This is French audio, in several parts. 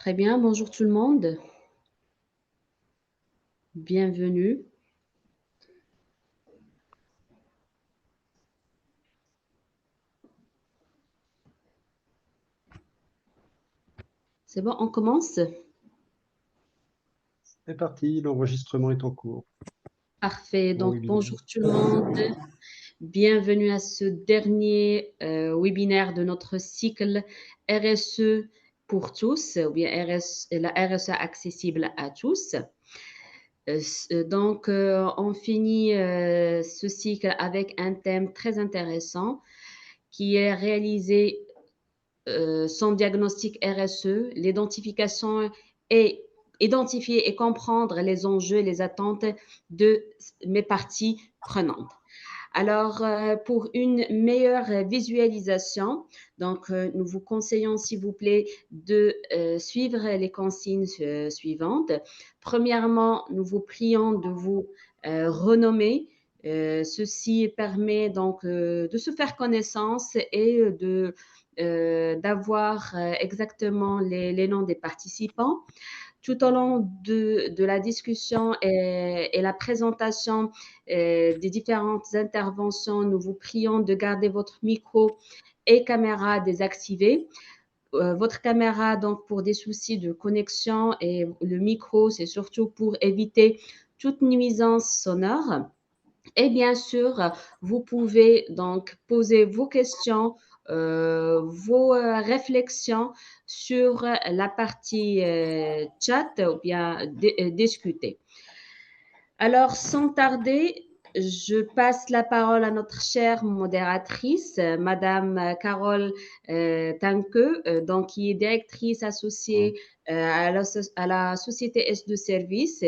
Très bien, bonjour tout le monde. Bienvenue. C'est bon, on commence? C'est parti, l'enregistrement est en cours. Parfait. Bon Donc, webinaire. bonjour tout le monde. Bienvenue à ce dernier webinaire de notre cycle RSE pour tous, ou bien la RSE accessible à tous. On finit ce cycle avec un thème très intéressant qui est réalisé son diagnostic RSE, l'identification et identifier et comprendre les enjeux et les attentes de mes parties prenantes. Alors, pour une meilleure visualisation, nous vous conseillons, s'il vous plaît, de suivre les consignes suivantes. Premièrement, nous vous prions de vous renommer. Ceci permet donc de se faire connaissance et d'avoir exactement les noms des participants. Tout au long de la discussion et la présentation des différentes interventions, nous vous prions de garder votre micro et caméra désactivés. Votre caméra, donc, pour des soucis de connexion, et le micro, c'est surtout pour éviter toute nuisance sonore. Et bien sûr, vous pouvez donc poser vos questions, vos réflexions sur la partie chat ou bien discuter. Alors, sans tarder, je passe la parole à notre chère modératrice, Madame Carole Tanque, qui est directrice associée à la société S de service,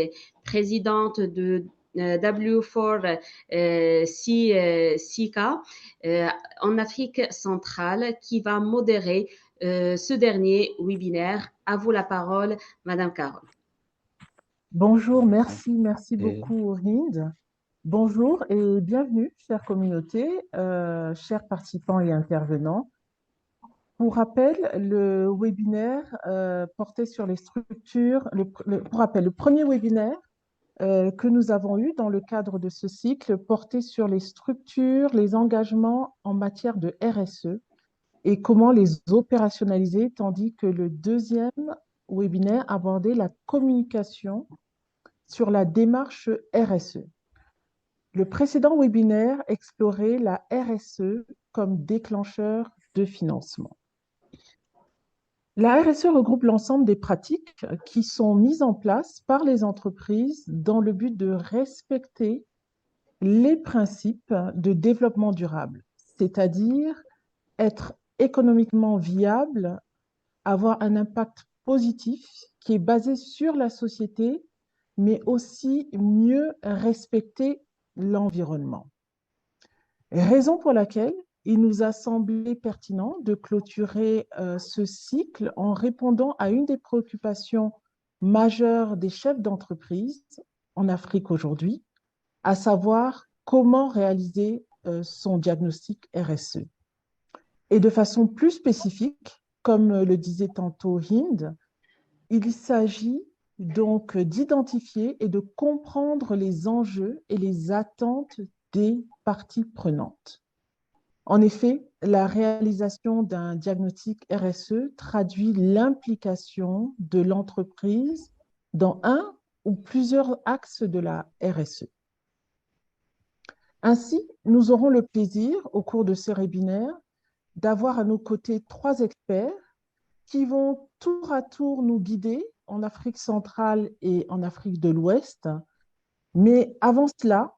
présidente de W4 CK en Afrique centrale, qui va modérer ce dernier webinaire. À vous la parole, Madame Carole. Bonjour, merci Et beaucoup Hind. Bonjour et bienvenue, chère communauté, chers participants et intervenants. Pour rappel, le webinaire portait sur les structures, pour rappel, le premier webinaire que nous avons eu dans le cadre de ce cycle portait sur les structures, les engagements en matière de RSE et comment les opérationnaliser, tandis que le deuxième webinaire abordait la communication sur la démarche RSE. Le précédent webinaire explorait la RSE comme déclencheur de financement. La RSE regroupe l'ensemble des pratiques qui sont mises en place par les entreprises dans le but de respecter les principes de développement durable, c'est-à-dire être économiquement viable, avoir un impact positif qui est basé sur la société, mais aussi mieux respecter l'environnement. Raison pour laquelle il nous a semblé pertinent de clôturer ce cycle en répondant à une des préoccupations majeures des chefs d'entreprise en Afrique aujourd'hui, à savoir comment réaliser son diagnostic RSE. Et de façon plus spécifique, comme le disait tantôt Hind, il s'agit donc d'identifier et de comprendre les enjeux et les attentes des parties prenantes. En effet, la réalisation d'un diagnostic RSE traduit l'implication de l'entreprise dans un ou plusieurs axes de la RSE. Ainsi, nous aurons le plaisir, au cours de ce webinaire, d'avoir à nos côtés 3 experts qui vont tour à tour nous guider en Afrique centrale et en Afrique de l'Ouest. Mais avant cela,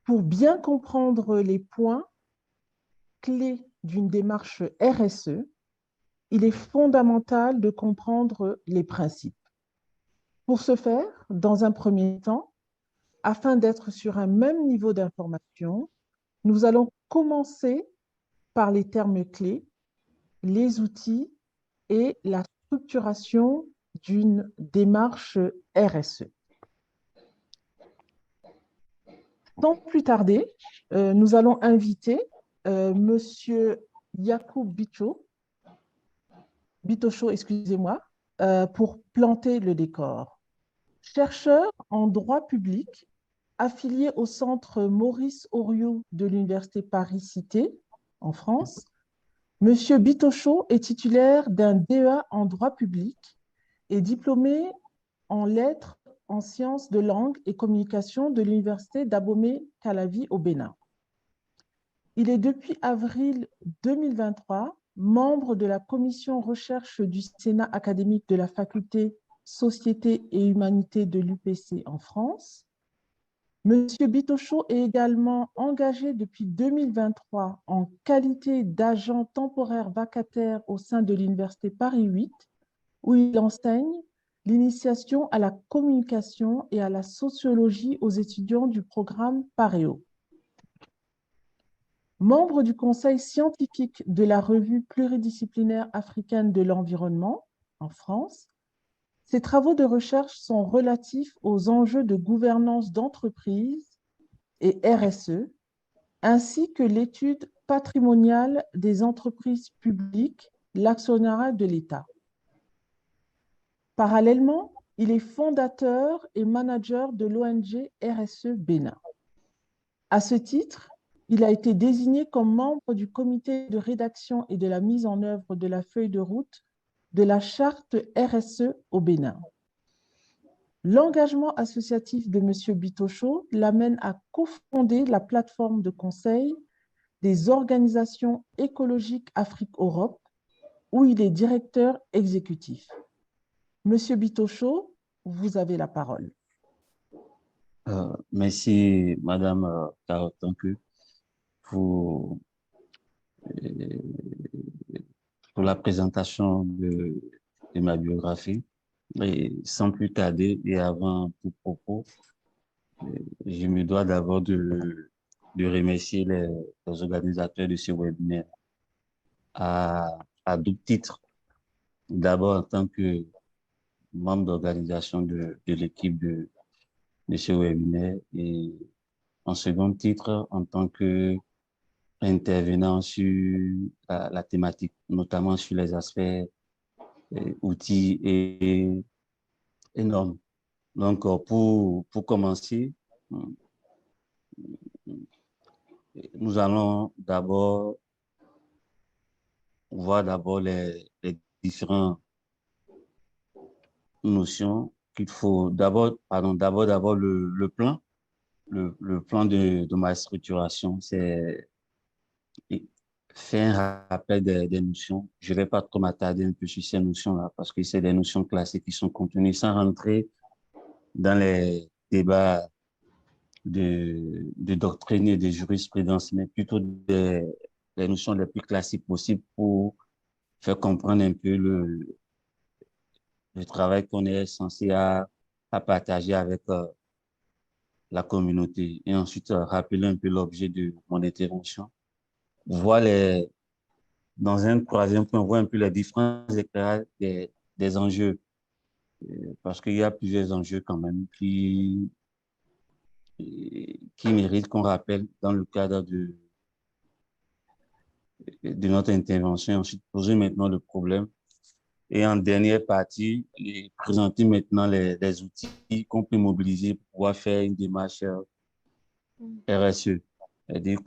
pour bien comprendre les points clés d'une démarche RSE, il est fondamental de comprendre les principes. Pour ce faire, dans un premier temps, afin d'être sur un même niveau d'information, nous allons commencer par les termes clés, les outils et la structuration d'une démarche RSE. Sans plus tarder, nous allons inviter Monsieur Yacoub Bitocho, excusez-moi, pour planter le décor. Chercheur en droit public, affilié au centre Maurice Horiot de l'Université Paris-Cité, en France, M. Bitocho est titulaire d'un DEA en droit public et diplômé en lettres en sciences de langue et communication de l'Université d'Abomey-Calavi au Bénin. Il est depuis avril 2023 membre de la commission recherche du Sénat académique de la faculté Société et Humanité de l'UPC en France. Monsieur Bitocho est également engagé depuis 2023 en qualité d'agent temporaire vacataire au sein de l'Université Paris 8, où il enseigne l'initiation à la communication et à la sociologie aux étudiants du programme PAREO. Membre du conseil scientifique de la revue pluridisciplinaire africaine de l'environnement en France, ses travaux de recherche sont relatifs aux enjeux de gouvernance d'entreprise et RSE, ainsi que l'étude patrimoniale des entreprises publiques, l'actionnariat de l'État. Parallèlement, il est fondateur et manager de l'ONG RSE Bénin. À ce titre, il a été désigné comme membre du comité de rédaction et de la mise en œuvre de la feuille de route de la charte RSE au Bénin. L'engagement associatif de M. Bitocho l'amène à cofonder la plateforme de conseil des organisations écologiques Afrique-Europe, où il est directeur exécutif. Monsieur Bitocho, vous avez la parole. Merci, Madame Carotanque, pour, euh, pour la présentation de ma biographie. Et sans plus tarder, et avant tout propos, je me dois d'abord de remercier les organisateurs de ce webinaire à, à double titre. D'abord, en tant que membre d'organisation de l'équipe de ce webinaire et en second titre, en tant que intervenant sur la thématique, notamment sur les aspects outils et normes. Donc, pour commencer, nous allons d'abord voir les différentes notions qu'il faut d'abord le plan. Le plan de ma structuration, c'est faire un rappel des notions. Je vais pas trop m'attarder un peu sur ces notions-là parce que c'est des notions classiques qui sont contenues sans rentrer dans les débats de doctrine et de jurisprudence, mais plutôt les notions les plus classiques possibles pour faire comprendre un peu le travail qu'on est censé à partager avec la communauté. Et ensuite, rappeler un peu l'objet de mon intervention. Voir dans un troisième point, voir un peu les différents éclairages des enjeux, parce qu'il y a plusieurs enjeux quand même qui méritent qu'on rappelle dans le cadre de notre intervention. Ensuite, poser maintenant le problème. Et en dernière partie, présenter maintenant les outils qu'on peut mobiliser pour pouvoir faire une démarche RSE. C'est-à-dire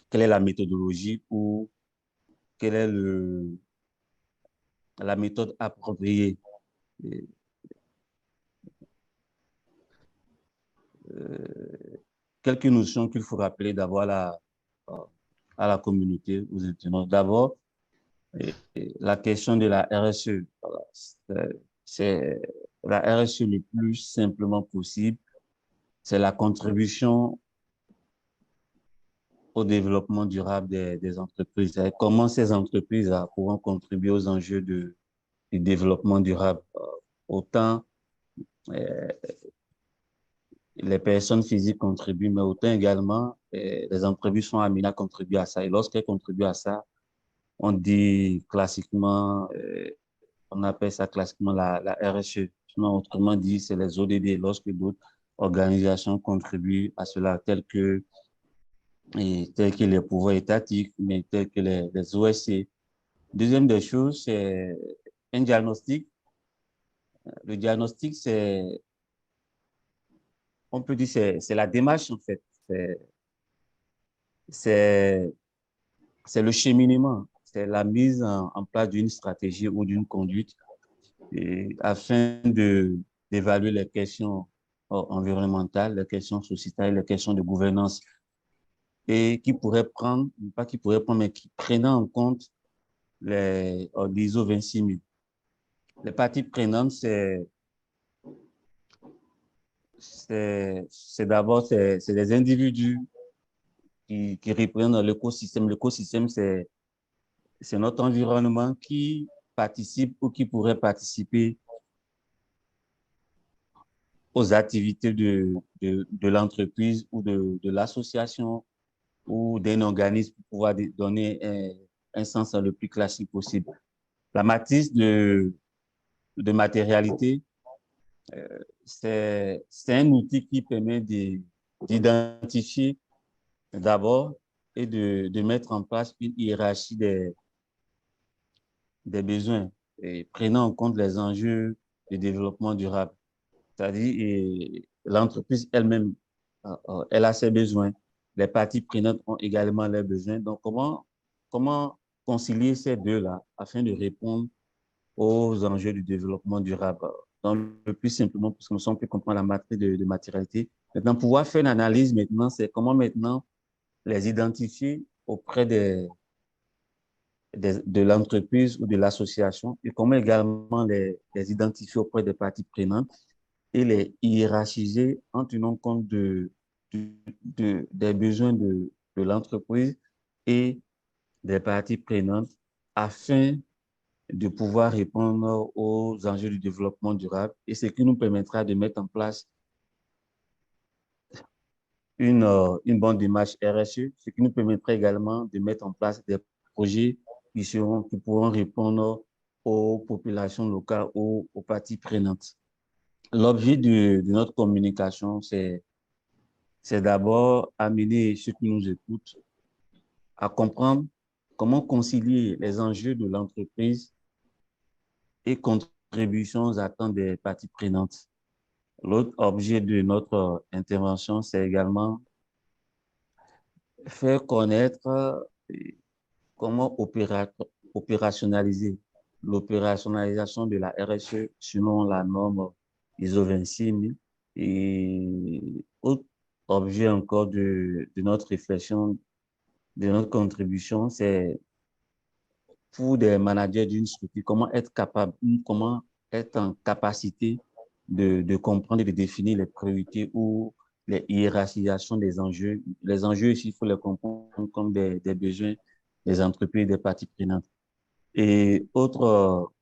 quelle est la méthodologie ou quelle est la méthode appropriée. Quelques notions qu'il faut rappeler d'abord à la communauté, aux internautes. D'abord, la question de la RSE. Voilà. C'est la RSE le plus simplement possible. C'est la contribution au développement durable des entreprises. Comment ces entreprises pourront contribuer aux enjeux du développement durable. Autant les personnes physiques contribuent, mais autant également les entreprises sont amenées à contribuer à ça. Et lorsqu'elles contribuent à ça, on dit classiquement, on appelle ça classiquement la RSE. Sinon, autrement dit, c'est les ODD. Lorsque d'autres organisations contribuent à cela, telles que les pouvoirs étatiques, mais tels que les OSC. Deuxième des choses, c'est un diagnostic. Le diagnostic, on peut dire, c'est la démarche, en fait. C'est c'est le cheminement, c'est la mise en place d'une stratégie ou d'une conduite afin d'évaluer les questions environnementales, les questions sociétales, les questions de gouvernance et qui pourrait prendre, pas qui pourrait prendre, mais qui prenant en compte l'ISO 26000. Les parties prenantes, c'est d'abord c'est des individus qui représentent l'écosystème. L'écosystème, c'est notre environnement qui participe ou qui pourrait participer aux activités de l'entreprise ou de l'association ou d'un organisme pour pouvoir donner un sens le plus classique possible. La matrice de matérialité, c'est un outil qui permet d'identifier d'abord et de mettre en place une hiérarchie des besoins et prenant en compte les enjeux de développement durable. C'est-à-dire, l'entreprise elle-même, elle a ses besoins. Les parties prenantes ont également leurs besoins. Donc, comment concilier ces deux-là afin de répondre aux enjeux du développement durable? Donc, le plus simplement, parce que nous sommes plus comprendre la matrice de matérialité. Maintenant, pouvoir faire une analyse maintenant, c'est comment maintenant les identifier auprès de l'entreprise ou de l'association et comment également les identifier auprès des parties prenantes et les hiérarchiser en tenant compte des besoins de l'entreprise et des parties prenantes afin de pouvoir répondre aux enjeux du développement durable et ce qui nous permettra de mettre en place une bonne démarche RSE, ce qui nous permettra également de mettre en place des projets qui pourront répondre aux populations locales, aux parties prenantes. L'objet de notre communication, c'est d'abord amener ceux qui nous écoutent à comprendre comment concilier les enjeux de l'entreprise et contributions aux attentes des parties prenantes. L'autre objet de notre intervention, c'est également faire connaître comment opérationnaliser l'opérationnalisation de la RSE selon la norme ISO 26000. Et autre objet encore de notre réflexion, de notre contribution, c'est pour des managers d'une structure, comment être en capacité de comprendre et de définir les priorités ou les hiérarchisations des enjeux. Les enjeux ici, il faut les comprendre comme des besoins des entreprises et des parties prenantes. Et autre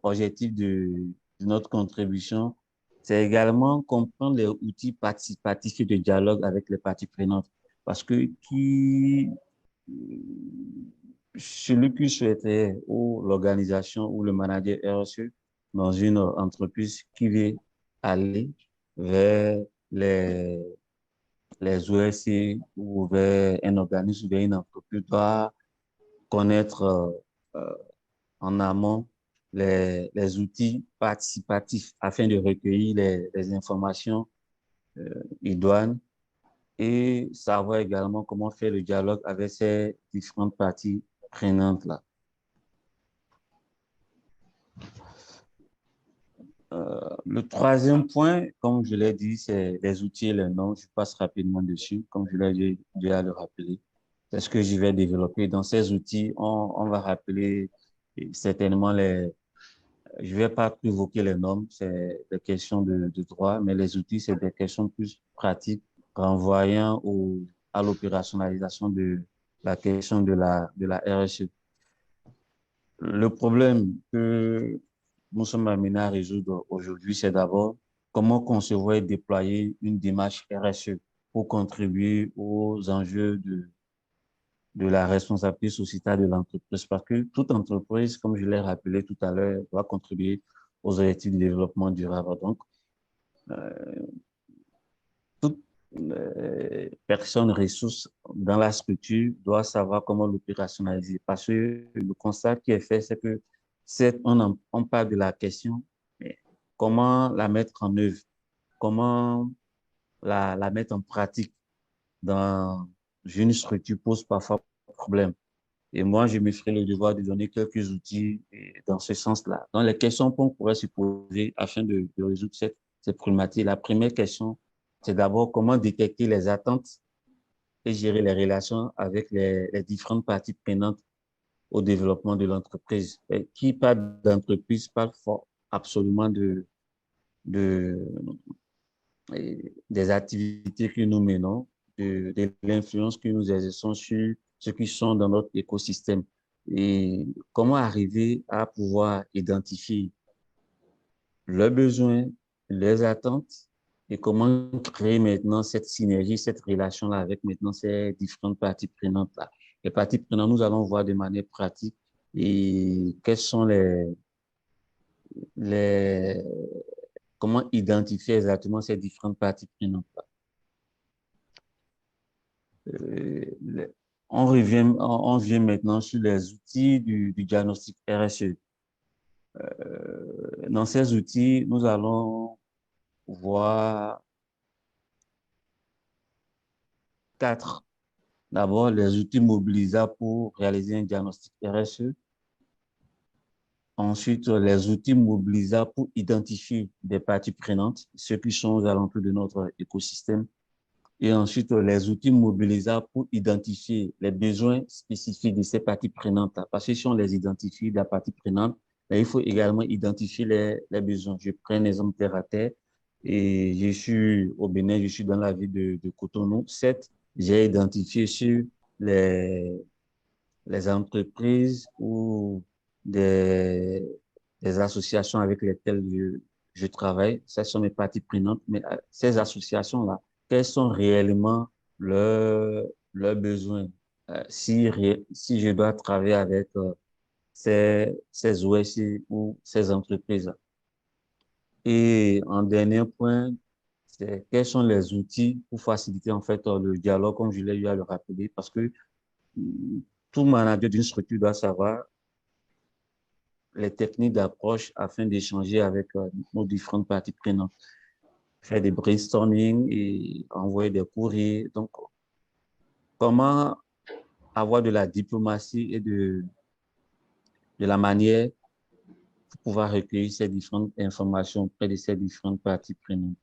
objectif de notre contribution, c'est également comprendre les outils participatifs et de dialogue avec les parties prenantes. Parce que celui qui souhaiterait, ou l'organisation ou le manager RSE dans une entreprise qui veut aller vers les OSC ou vers un organisme, vers une entreprise, doit connaître en amont les outils participatifs afin de recueillir les informations idoines et savoir également comment faire le dialogue avec ces différentes parties prenantes-là. Le troisième point, comme je l'ai dit, c'est les outils et les noms. Je passe rapidement dessus, comme je l'ai déjà le rappeler. C'est ce que je vais développer. Dans ces outils, on va rappeler certainement je vais pas évoquer les normes, c'est des questions de droit, mais les outils, c'est des questions plus pratiques, renvoyant à l'opérationnalisation de la question de la RSE. Le problème que nous sommes amenés à résoudre aujourd'hui, c'est d'abord comment concevoir et déployer une démarche RSE pour contribuer aux enjeux de la responsabilité sociétale de l'entreprise. Parce que toute entreprise, comme je l'ai rappelé tout à l'heure, doit contribuer aux objectifs de développement durable. Donc, personnes ressources dans la structure doivent savoir comment l'opérationnaliser. Parce que le constat qui est fait, c'est que on parle de la question, mais comment la mettre en œuvre, comment la mettre en pratique dans une structure pose parfois problème. Et moi, je me ferai le devoir de donner quelques outils dans ce sens-là. Donc, les questions qu'on pourrait se poser afin de résoudre cette problématique. La première question, c'est d'abord comment détecter les attentes et gérer les relations avec les différentes parties prenantes au développement de l'entreprise. Qui parle d'entreprise parle absolument de, des activités que nous menons, de l'influence que nous exerçons sur ceux qui sont dans notre écosystème. Et comment arriver à pouvoir identifier leurs besoins, leurs attentes et comment créer maintenant cette synergie, cette relation-là avec maintenant ces différentes parties prenantes-là. Les parties prenantes, nous allons voir de manière pratique et quels sont les, comment identifier exactement ces différentes parties prenantes-là. On vient maintenant sur les outils du diagnostic RSE. Dans ces outils, nous allons voir 4. D'abord, les outils mobilisables pour réaliser un diagnostic RSE. Ensuite, les outils mobilisables pour identifier des parties prenantes, ceux qui sont aux alentours de notre écosystème. Et ensuite, les outils mobilisables pour identifier les besoins spécifiques de ces parties prenantes. Parce que si on les identifie, la partie prenante, il faut également identifier les besoins. Je prends un exemple terre à terre et je suis au Bénin, je suis dans la ville de Cotonou. Certes, j'ai identifié sur les, les entreprises ou des, des associations avec lesquelles je travaille. Ce sont mes parties prenantes, mais ces associations-là, quels sont réellement leurs besoins? Si je dois travailler avec ces OSC ou ces entreprises-là. Et en dernier point, c'est quels sont les outils pour faciliter en fait le dialogue, comme je l'ai eu à le rappeler, parce que tout manager d'une structure doit savoir les techniques d'approche afin d'échanger avec nos différentes parties prenantes, faire des brainstorming et envoyer des courriers. Donc, comment avoir de la diplomatie et de la manière pour pouvoir recueillir ces différentes informations auprès de ces différentes parties prenantes.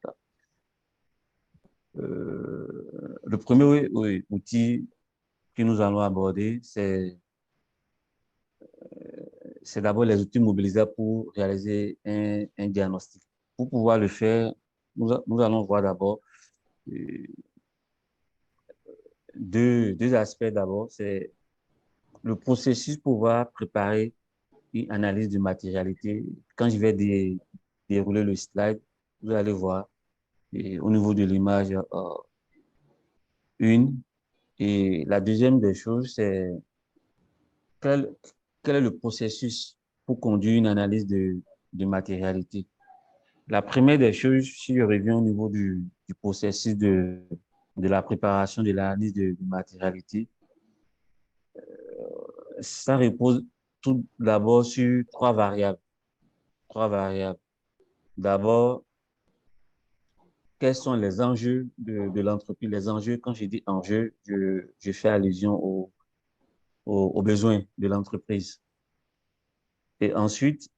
Le premier outil que nous allons aborder, c'est d'abord les outils mobilisables pour réaliser un diagnostic. Pour pouvoir le faire, nous allons voir d'abord euh, deux aspects. D'abord, c'est le processus pour pouvoir préparer une analyse de matérialité. Quand je vais dérouler le slide, vous allez voir au niveau de l'image une. Et la deuxième des choses, c'est quel, quel est le processus pour conduire une analyse de matérialité. La première des choses, si je reviens au niveau du processus de la préparation de l'analyse de matérialité, ça repose tout d'abord sur trois variables. Trois variables. D'abord, quels sont les enjeux de l'entreprise? Les enjeux, quand je dis enjeux, je fais allusion aux besoins de l'entreprise. Et ensuite,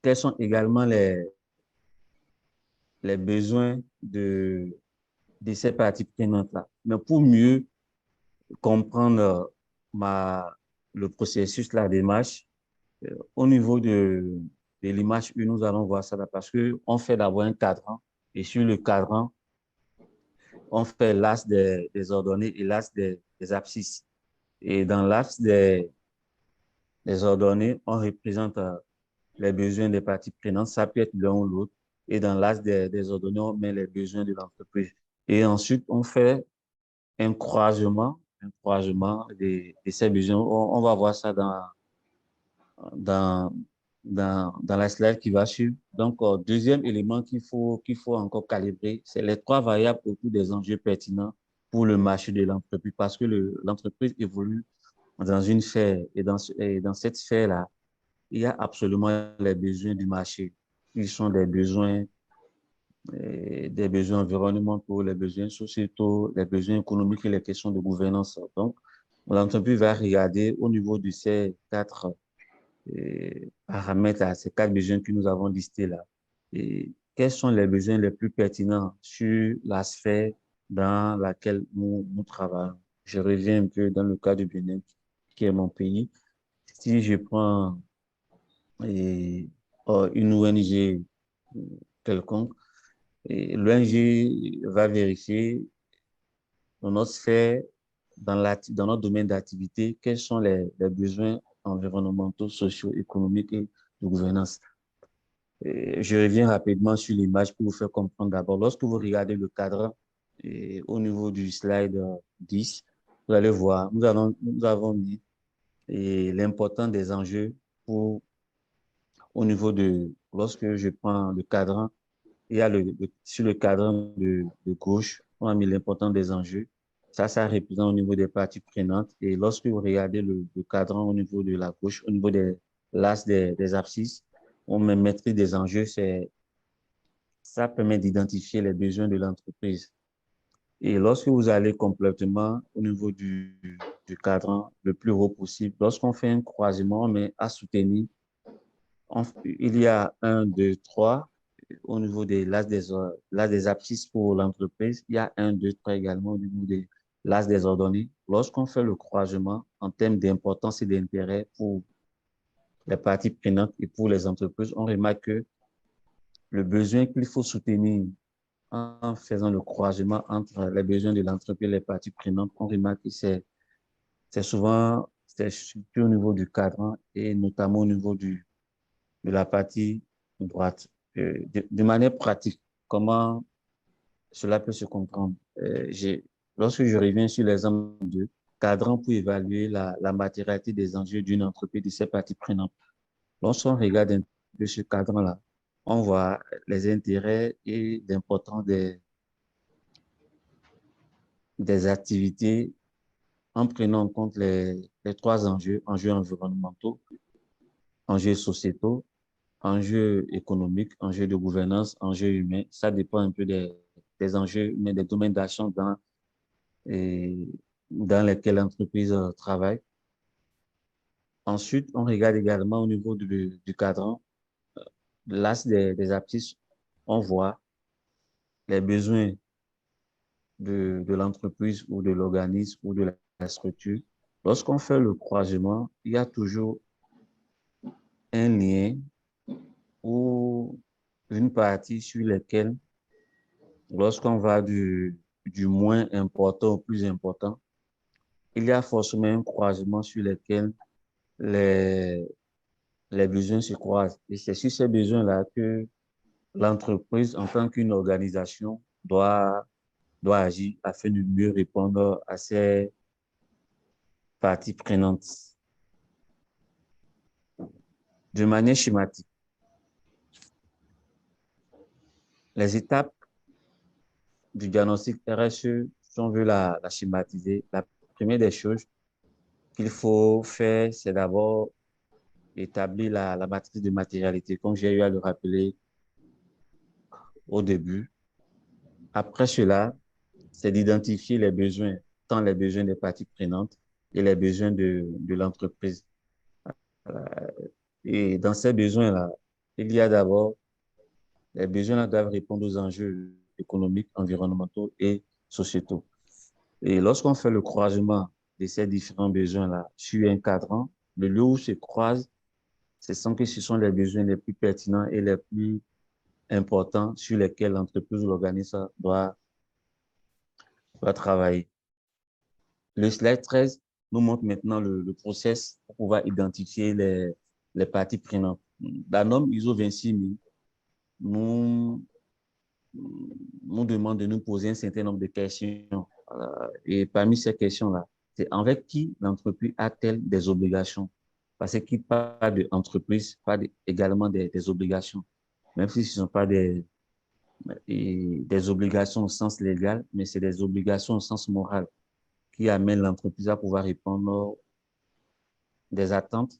quels sont également les besoins de ces parties prenantes-là. Mais pour mieux comprendre le processus, la démarche, au niveau de l'image 1, nous allons voir ça là parce qu'on fait d'abord un cadran et sur le cadran, on fait l'axe des ordonnées et l'axe des abscisses. Et dans l'axe des ordonnées, on représente les besoins des parties prenantes. Ça peut être l'un ou l'autre. Et dans l'axe des ordonnées, on met les besoins de l'entreprise. Et ensuite, on fait un croisement de ces besoins. On va voir ça dans dans la slide qui va suivre. Donc, deuxième élément qu'il faut encore calibrer, c'est les trois variables autour des enjeux pertinents pour le marché de l'entreprise, parce que l'entreprise évolue dans une sphère, et dans cette sphère-là, il y a absolument les besoins du marché. Ils sont des besoins environnementaux, les besoins sociétaux, les besoins économiques et les questions de gouvernance. Donc, l'entreprise va regarder au niveau de ces quatre paramètres, à ces quatre besoins que nous avons listés là. Et quels sont les besoins les plus pertinents sur la sphère dans laquelle nous travaillons? Je reviens un peu dans le cas du Bénin, qui est mon pays. Si je prends une ONG quelconque, l'ONG va vérifier dans notre sphère, dans notre domaine d'activité, quels sont les besoins environnementaux, sociaux, économiques et de gouvernance. Je reviens rapidement sur l'image pour vous faire comprendre d'abord. Lorsque vous regardez le cadre au niveau du slide 10, vous allez voir, nous avons mis l'importance des enjeux au niveau lorsque je prends le cadran, il y a sur le cadran de gauche, on a mis l'importance des enjeux. Ça représente au niveau des parties prenantes. Et lorsque vous regardez le cadran au niveau de la gauche, au niveau de l'as des abscisses, on met maîtrise des enjeux. Ça permet d'identifier les besoins de l'entreprise. Et lorsque vous allez complètement au niveau du cadran le plus haut possible, lorsqu'on fait un croisement, on met à soutenir, il y a 1, 2, 3 au niveau des abscisses pour l'entreprise. Il y a 1, 2, 3 également au niveau des l'as des ordonnées. Lorsqu'on fait le croisement en termes d'importance et d'intérêt pour les parties prenantes et pour les entreprises, on remarque que le besoin qu'il faut soutenir en faisant le croisement entre les besoins de l'entreprise et les parties prenantes, on remarque que c'est surtout au niveau du cadran et notamment au niveau de la partie droite. De manière pratique, comment cela peut se comprendre? Lorsque je reviens sur l'exemple de cadran pour évaluer la matérialité des enjeux d'une entreprise de ses parties prenantes, lorsqu'on regarde un peu ce cadran-là, on voit les intérêts et l'importance des activités en prenant en compte les trois enjeux, enjeux environnementaux, enjeux sociétaux, enjeux économiques, enjeux de gouvernance, enjeux humains. Ça dépend un peu des enjeux, mais des domaines d'action dans lesquels l'entreprise travaille. Ensuite, on regarde également au niveau du cadran, l'as des abscisses, on voit les besoins de l'entreprise ou de l'organisme ou de la structure. Lorsqu'on fait le croisement, il y a toujours un lien ou une partie sur laquelle, lorsqu'on va du moins important au plus important, il y a forcément un croisement sur lequel les, les besoins se croisent. Et c'est sur ces besoins-là que l'entreprise, en tant qu'une organisation, doit agir afin de mieux répondre à ces parties prenantes. De manière schématique, les étapes du diagnostic RSE, si on veut la schématiser, la première des choses qu'il faut faire, c'est d'abord établir la matrice de matérialité, comme j'ai eu à le rappeler au début. Après cela, c'est d'identifier les besoins, tant les besoins des parties prenantes et les besoins de l'entreprise. Et dans ces besoins-là, il y a d'abord, les besoins-là doivent répondre aux enjeux économiques, environnementaux et sociétaux. Et lorsqu'on fait le croisement de ces différents besoins-là sur un cadran, le lieu où se croisent, ce sont les besoins les plus pertinents et les plus importants sur lesquels l'entreprise ou l'organisme doit travailler. Le slide 13 nous montre maintenant le process pour pouvoir identifier les parties prenantes. La norme ISO 26000 nous demande de nous poser un certain nombre de questions. Et parmi ces questions-là, c'est avec qui l'entreprise a-t-elle des obligations? Parce qu'il parle d'entreprise, parle également des obligations, même si ce ne sont pas des obligations au sens légal, mais c'est des obligations au sens moral qui amènent l'entreprise à pouvoir répondre des attentes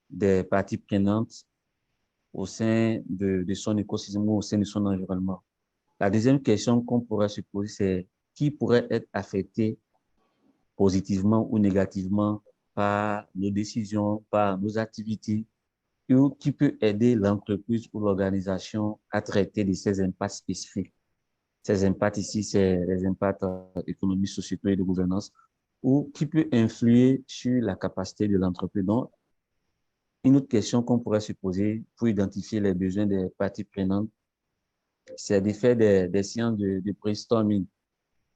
des parties prenantes au sein de son écosystème ou au sein de son environnement. La deuxième question qu'on pourrait se poser, c'est qui pourrait être affecté positivement ou négativement par nos décisions, par nos activités, ou qui peut aider l'entreprise ou l'organisation à traiter de ces impacts spécifiques. Ces impacts ici, c'est les impacts économiques, sociétaux et de gouvernance, ou qui peut influer sur la capacité de l'entreprise. Donc, une autre question qu'on pourrait se poser pour identifier les besoins des parties prenantes, c'est de faire des séances de brainstorming.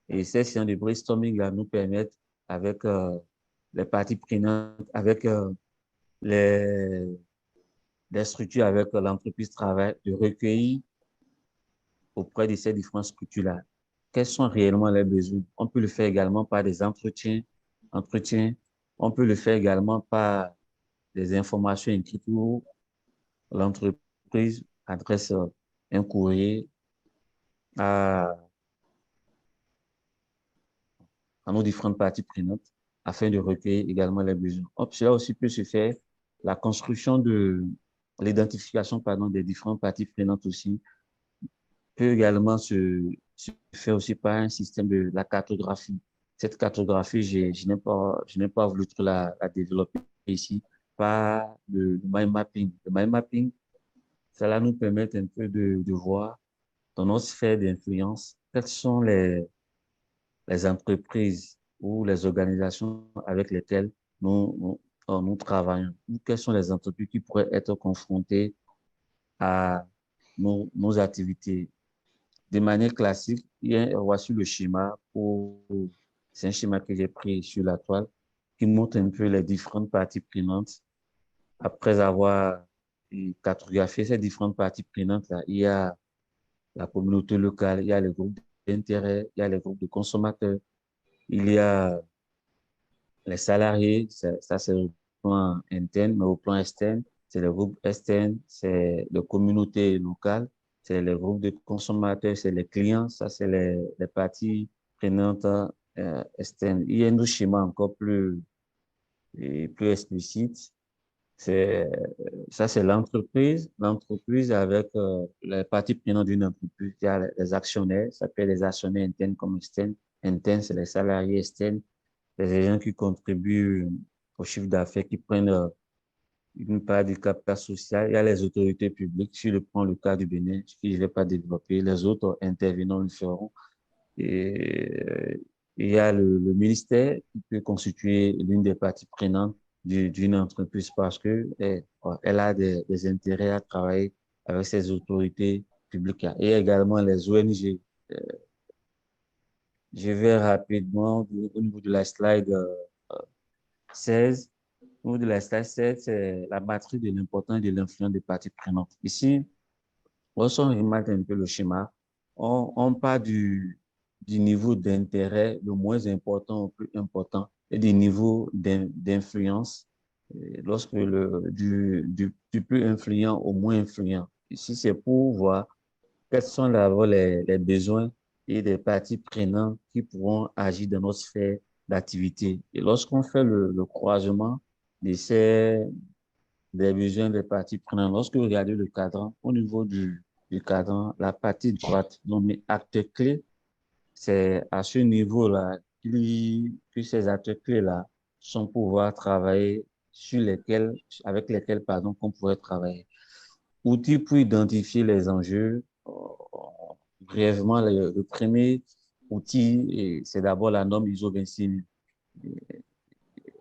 Et ces séances de brainstorming-là nous permettent, avec les parties prenantes, avec les, les structures avec l'entreprise travaille, de recueillir auprès de ces différentes structures-là quels sont réellement les besoins. On peut le faire également par des entretiens. On peut le faire également par des informations écrites où l'entreprise adresse un courrier à, à nos différentes parties prenantes afin de recueillir également les besoins. Cela aussi peut se faire, la construction de l'identification pardon, des différentes parties prenantes aussi peut également se faire aussi par un système de la cartographie. Cette cartographie, je n'ai pas voulu trop la développer ici par le mind mapping. Le mind mapping, cela nous permet un peu de voir dans nos sphères d'influence quelles sont les entreprises ou les organisations avec lesquelles nous travaillons, ou quelles sont les entreprises qui pourraient être confrontées à nos activités. De manière classique, voici le schéma. C'est un schéma que j'ai pris sur la toile qui montre un peu les différentes parties prenantes. Après avoir cartographié ces différentes parties prenantes-là, il y a la communauté locale, il y a les groupes d'intérêt, il y a les groupes de consommateurs, il y a les salariés, ça c'est le plan interne, mais au plan externe, c'est le groupe externe, c'est les communautés locales, c'est les groupes de consommateurs, c'est les clients, ça c'est les parties prenantes externes. Il y a un autre schéma encore plus explicite, c'est ça c'est l'entreprise avec les parties prenantes d'une entreprise, il y a les actionnaires, ça peut être les actionnaires internes comme externes. Internes, c'est les salariés externes les gens qui contribuent au chiffre d'affaires, qui prennent une part du capital social. Il y a les autorités publiques. Si je prends le cas du Bénin, ce que je ne vais pas développer, les autres intervenants le feront. Et il y a le ministère qui peut constituer l'une des parties prenantes d'une entreprise parce que elle a des intérêts à travailler avec ces autorités publiques. Et également les ONG. Je vais rapidement au niveau de la slide 16. Au niveau de la slide 16, c'est la matrice de l'importance et de l'influence des parties prenantes. Ici, lorsqu'on remarque un peu le schéma, on part du niveau d'intérêt le moins important au plus important et du niveau d'influence lorsque du plus influent au moins influent. Ici, c'est pour voir quels sont d'abord les besoins et des parties prenantes qui pourront agir dans notre sphère d'activité. Et lorsqu'on fait le croisement de des besoins des parties prenantes, lorsque vous regardez le cadran, au niveau du cadran, la partie droite nommée actes clés, c'est à ce niveau-là que ces actes clés-là sont pour pouvoir travailler avec lesquels, pardon, qu'on pourrait travailler. Outils pour identifier les enjeux. Brièvement, le premier outil, c'est d'abord la norme ISO 26000.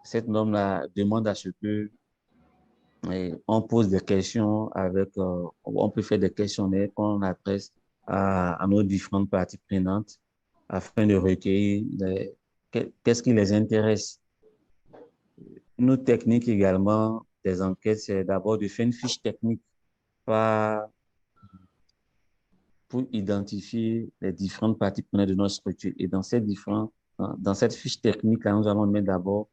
Cette norme-là demande à ce que on pose des questions on peut faire des questionnaires qu'on adresse à nos différentes parties prenantes afin de recueillir qu'est-ce qui les intéresse. Une autre technique également des enquêtes, c'est d'abord de faire une fiche technique par pour identifier les différentes parties prenantes de notre structure. Et dans cette fiche technique, là, nous allons mettre d'abord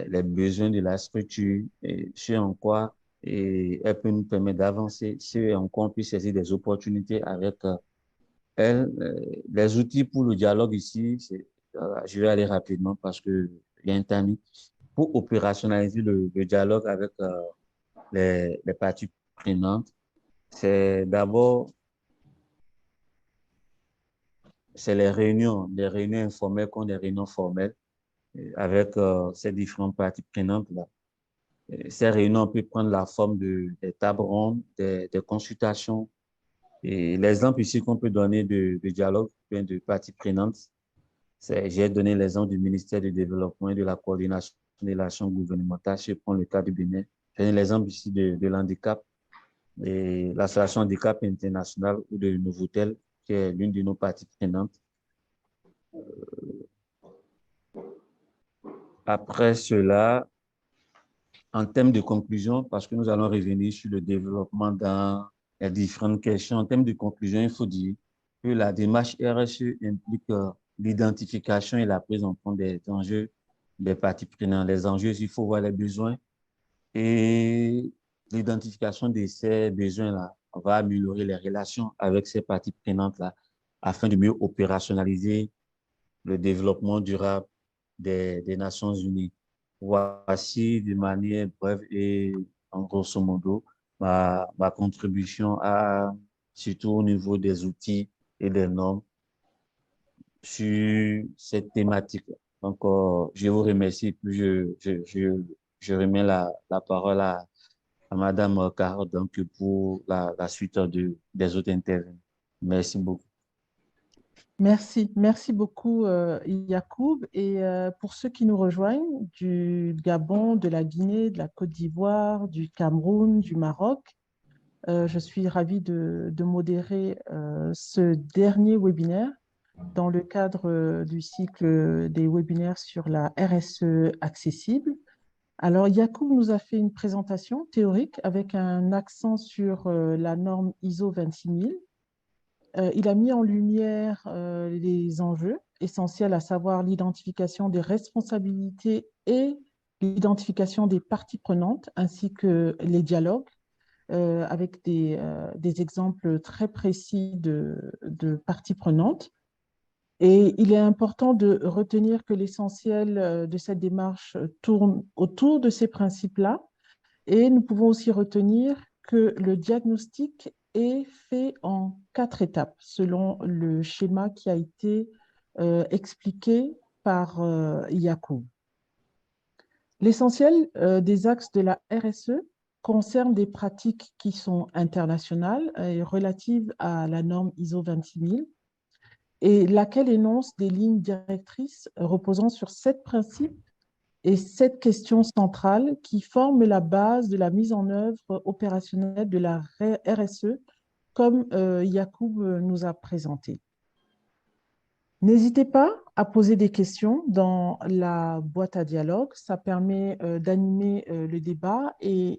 les besoins de la structure, et ce en quoi elle peut nous permettre d'avancer, ce en quoi on peut saisir des opportunités avec elle. Les outils pour le dialogue ici, je vais aller rapidement parce que il y a un timing. Pour opérationnaliser le dialogue avec les parties prenantes, c'est d'abord c'est les réunions informelles comme les réunions formelles avec ces différentes parties prenantes-là. Ces réunions peuvent prendre la forme des tables rondes, des consultations. Et l'exemple ici qu'on peut donner de dialogue, bien de parties prenantes, j'ai donné l'exemple du ministère du Développement et de la Coordination de l'action gouvernementale. Je prends le cas du Bénin. J'ai donné l'exemple ici de l'handicap et l'association handicap international ou de Novotel, qui est l'une de nos parties prenantes. Après cela, en termes de conclusion, parce que nous allons revenir sur le développement dans les différentes questions, en termes de conclusion, il faut dire que la démarche RSE implique l'identification et la prise en compte des enjeux des parties prenantes. Les enjeux, il faut voir les besoins et l'identification de ces besoins-là va améliorer les relations avec ces parties prenantes-là afin de mieux opérationnaliser le développement durable des Nations Unies. Voici de manière brève et en grosso modo ma contribution surtout au niveau des outils et des normes sur cette thématique. Donc, je vous remercie. Puis je remets la parole à Madame Caro donc, pour la suite des autres intervenants. Merci beaucoup. Merci beaucoup Yacoub. Et pour ceux qui nous rejoignent du Gabon, de la Guinée, de la Côte d'Ivoire, du Cameroun, du Maroc, je suis ravie de modérer ce dernier webinaire dans le cadre du cycle des webinaires sur la RSE accessible. Alors, Yacoub nous a fait une présentation théorique avec un accent sur la norme ISO 26000. Il a mis en lumière les enjeux essentiels, à savoir l'identification des responsabilités et l'identification des parties prenantes, ainsi que les dialogues, avec des exemples très précis de parties prenantes. Et il est important de retenir que l'essentiel de cette démarche tourne autour de ces principes-là. Et nous pouvons aussi retenir que le diagnostic est fait en 4 étapes, selon le schéma qui a été expliqué par Yacoub. L'essentiel des axes de la RSE concerne des pratiques qui sont internationales et relatives à la norme ISO 26000, et laquelle énonce des lignes directrices reposant sur 7 principes et 7 questions centrales qui forment la base de la mise en œuvre opérationnelle de la RSE, comme Yacoub nous a présenté. N'hésitez pas à poser des questions dans la boîte à dialogue, ça permet d'animer le débat et